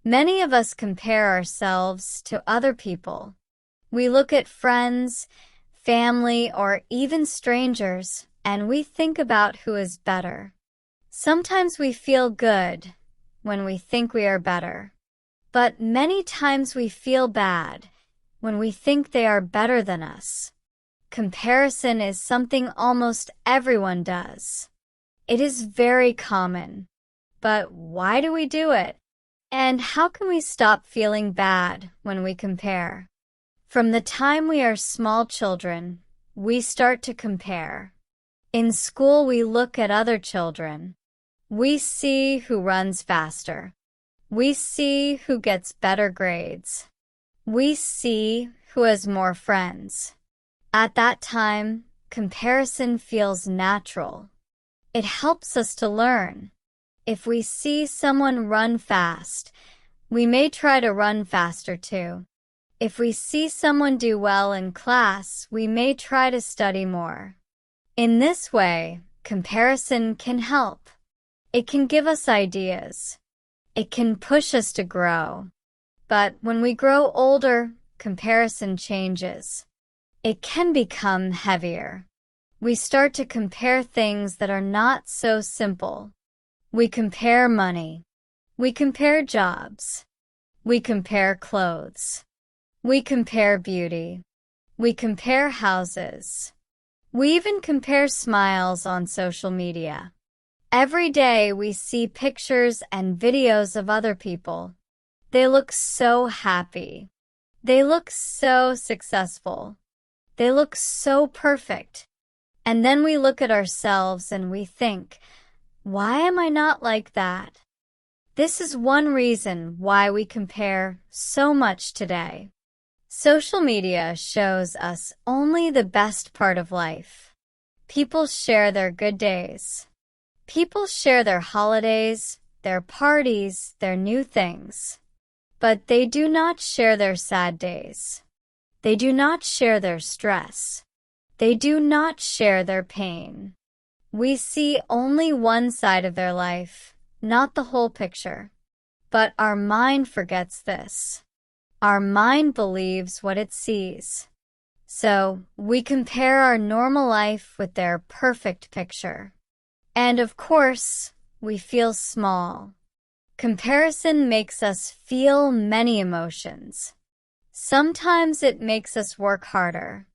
Many of us compare ourselves to other people. We look at friends, family, or even strangers, and we think about who is better. Sometimes we feel good when we think we are better, but many times we feel bad when we think they are better than us. Comparison is something almost everyone does. It is very common. But why do we do it? And how can we stop feeling bad when we compare? From the time we are small children, we start to compare. In school, we look at other children. We see who runs faster. We see who gets better grades. We see who has more friends. At that time, comparison feels natural. It helps us to learn. If we see someone run fast, we may try to run faster too. If we see someone do well in class, we may try to study more. In this way, comparison can help. It can give us ideas. It can push us to grow. But when we grow older, comparison changes. It can become heavier. We start to compare things that are not so simple. We compare money. We compare jobs. We compare clothes. We compare beauty. We compare houses. We even compare smiles on social media. Every day we see pictures and videos of other people. They look so happy. They look so successful. They look so perfect. And then we look at ourselves and we think, why am I not like that? This is one reason why we compare so much today. Social media shows us only the best part of life. People share their good days. People share their holidays, their parties, their new things. But they do not share their sad days. They do not share their stress. They do not share their pain. We see only one side of their life, not the whole picture. But our mind forgets this. Our mind believes what it sees. So we compare our normal life with their perfect picture. And of course, we feel small. Comparison makes us feel many emotions. Sometimes it makes us work harder.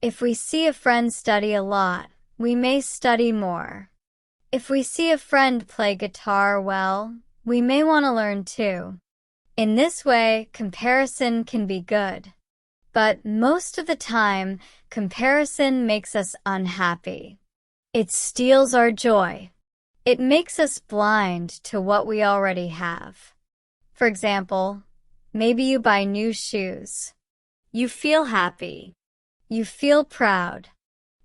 If we see a friend study a lot, we may study more. If we see a friend play guitar well, we may want to learn too. In this way, comparison can be good. But most of the time, comparison makes us unhappy. It steals our joy. It makes us blind to what we already have. For example, maybe you buy new shoes. You feel happy. You feel proud.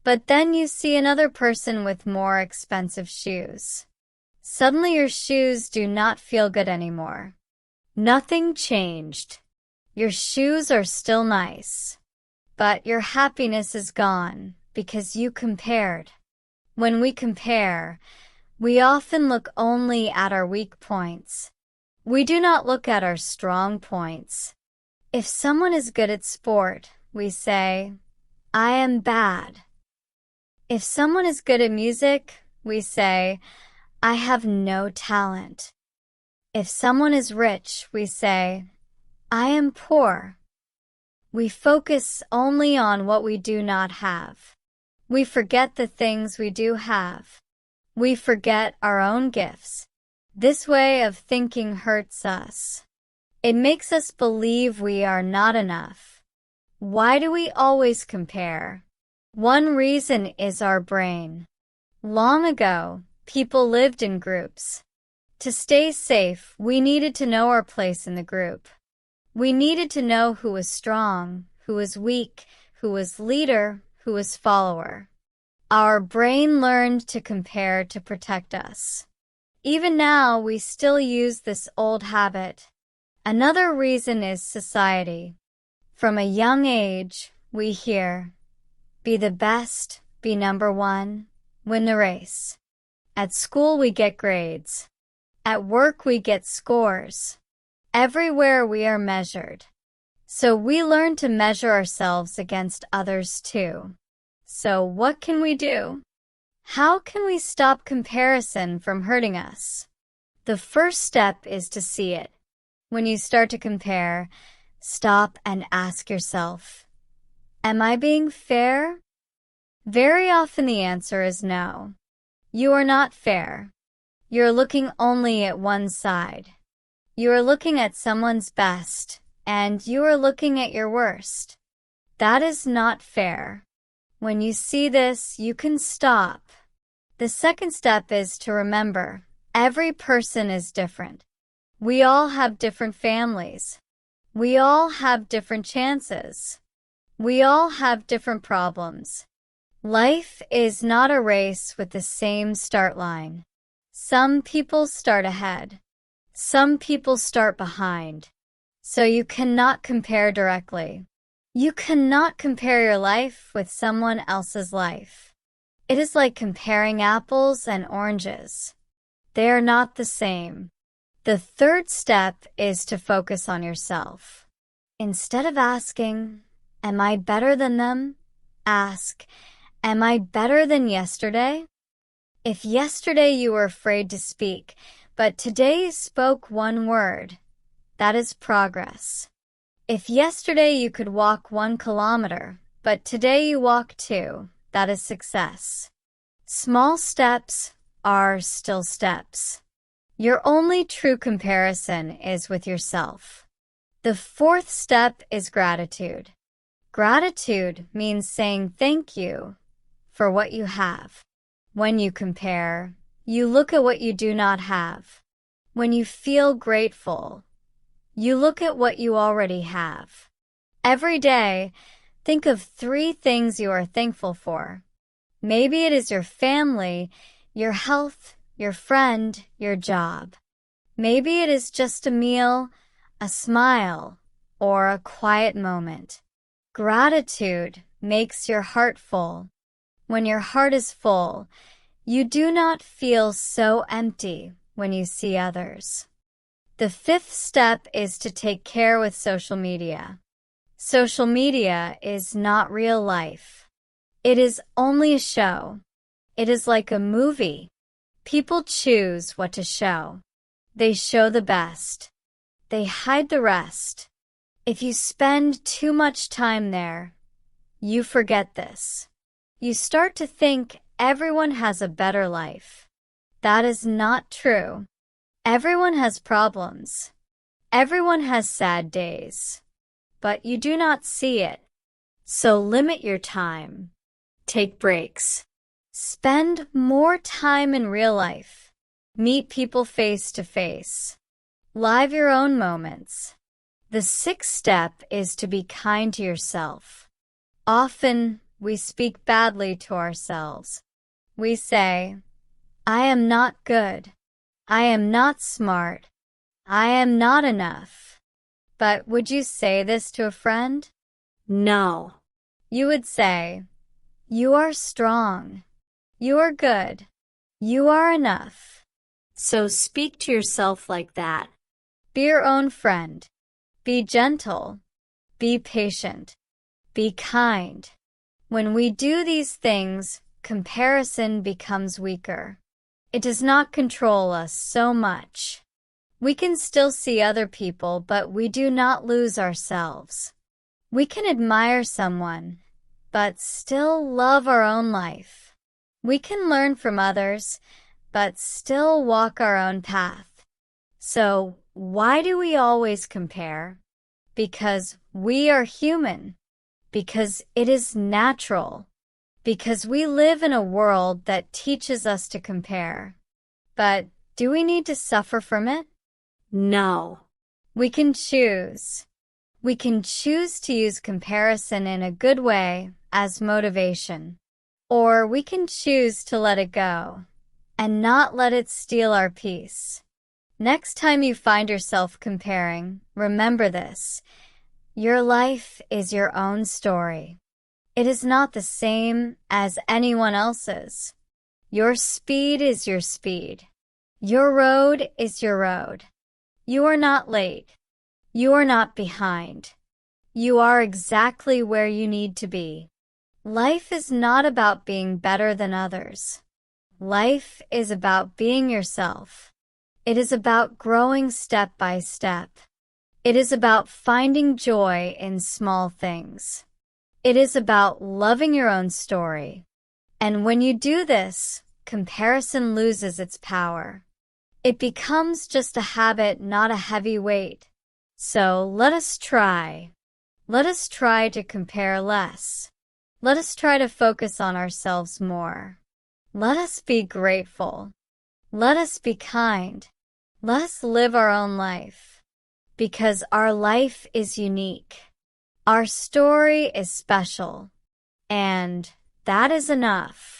But then you see another person with more expensive shoes. Suddenly your shoes do not feel good anymore. Nothing changed. Your shoes are still nice. But your happiness is gone because you compared. When we compare, we often look only at our weak points. We do not look at our strong points. If someone is good at sport, we say, I am bad. If someone is good at music, we say, I have no talent. If someone is rich, we say, I am poor. We focus only on what we do not have. We forget the things we do have. We forget our own gifts. This way of thinking hurts us. It makes us believe we are not enough. Why do we always compare? One reason is our brain. Long ago, people lived in groups. To stay safe, we needed to know our place in the group. We needed to know who was strong, who was weak, who was leader, who was follower. Our brain learned to compare to protect us. Even now, we still use this old habit. Another reason is society. From a young age, we hear, be the best, be number one, win the race. At school, we get grades. At work, we get scores. Everywhere we are measured. So we learn to measure ourselves against others too. So what can we do? How can we stop comparison from hurting us? The first step is to see it. When you start to compare, stop and ask yourself, am I being fair? Very often the answer is no. You are not fair. You're looking only at one side. You are looking at someone's best, and you are looking at your worst. That is not fair. When you see this, you can stop. The second step is to remember, every person is different. We all have different families. We all have different chances. We all have different problems. Life is not a race with the same start line. Some people start ahead. Some people start behind. So you cannot compare directly. You cannot compare your life with someone else's life. It is like comparing apples and oranges. They are not the same. The third step is to focus on yourself. Instead of asking, am I better than them? Ask, am I better than yesterday? If yesterday you were afraid to speak, but today you spoke one word, that is progress. If yesterday you could walk 1 kilometer, but today you walk 2, that is success. Small steps are still steps. Your only true comparison is with yourself. The fourth step is gratitude. Gratitude means saying thank you for what you have. When you compare, you look at what you do not have. When you feel grateful, you look at what you already have. Every day, think of 3 things you are thankful for. Maybe it is your family, your health, your friend, your job. Maybe it is just a meal, a smile, or a quiet moment. Gratitude makes your heart full. When your heart is full, you do not feel so empty when you see others. The fifth step is to take care with social media. Social media is not real life. It is only a show. It is like a movie. People choose what to show. They show the best. They hide the rest. If you spend too much time there, you forget this. You start to think everyone has a better life. That is not true. Everyone has problems. Everyone has sad days. But you do not see it. So limit your time. Take breaks. Spend more time in real life. Meet people face to face. Live your own moments. The sixth step is to be kind to yourself. Often, we speak badly to ourselves. We say, I am not good. I am not smart. I am not enough. But would you say this to a friend? No. You would say, you are strong. You are good. You are enough. So speak to yourself like that. Be your own friend. Be gentle. Be patient. Be kind. When we do these things, comparison becomes weaker. It does not control us so much. We can still see other people, but we do not lose ourselves. We can admire someone, but still love our own life. We can learn from others, but still walk our own path. So, why do we always compare? Because we are human. Because it is natural. Because we live in a world that teaches us to compare. But do we need to suffer from it? No. We can choose. We can choose to use comparison in a good way as motivation. Or we can choose to let it go and not let it steal our peace. Next time you find yourself comparing, remember this. Your life is your own story. It is not the same as anyone else's. Your speed is your speed. Your road is your road. You are not late. You are not behind. You are exactly where you need to be. Life is not about being better than others. Life is about being yourself. It is about growing step by step. It is about finding joy in small things. It is about loving your own story. And when you do this, comparison loses its power. It becomes just a habit, not a heavy weight. So let us try. Let us try to compare less. Let us try to focus on ourselves more. Let us be grateful. Let us be kind. Let us live our own life. Because our life is unique. Our story is special. And that is enough.